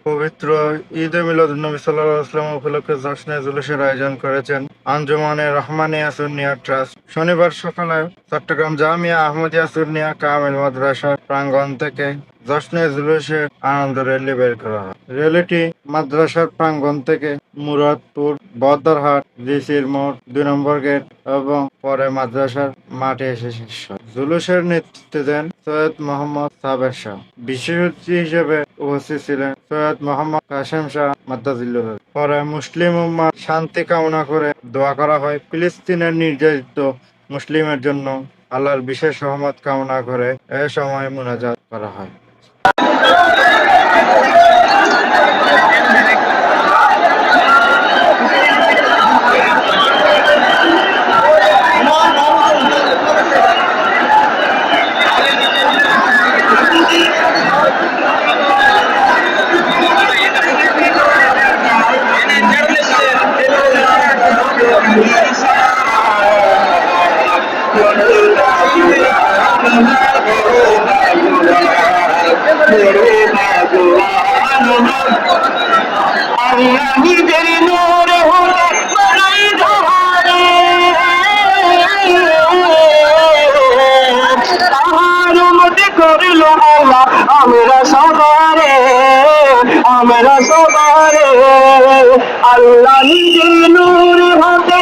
পবিত্র ঈদে মিলাদুন্নবী সাল্লাল্লাহু আলাইহি ওয়াসাল্লাম উপলক্ষে জশ্নে জুলুসের আয়োজন করেছেন আঞ্জুমানে রহমানিয়া সুন্নিয়া ট্রাস্ট। শনিবার সকালে চট্টগ্রাম জামিয়া আহমদিয়া সুন্নিয়া কামিল মাদ্রাসার প্রাঙ্গণ থেকে জশ্নে জুলুসের আনন্দ র্যালি বের করা হয়। র্যালিটি মাদ্রাসার প্রাঙ্গণ থেকে মুরাদপুর, বদরহাট, ডিসির মোড় ২ নম্বর গেট এবং পরে মাদ্রাসার মাঠে এসে শেষ হয়। জুলুসের নেতৃত্ব দেন সৈয়দ মোহাম্মদ সাবের শাহ। বিশেষ অতিথি হিসেবে উপস্থিত ছিলেন সৈয়দ মোহাম্মদ কাসেম শাহ মাদ্দাজিল্লাহ। পরে মুসলিম উম্মার শান্তি কামনা করে দোয়া করা হয়। ফিলিস্তিনের নির্যাতিত মুসলিমের জন্য আল্লাহর বিশেষ রহমত কামনা করে এ সময় মুনাজাত করা হয়। আমরা সবারে আল্লাহ নিজের নূর হাতে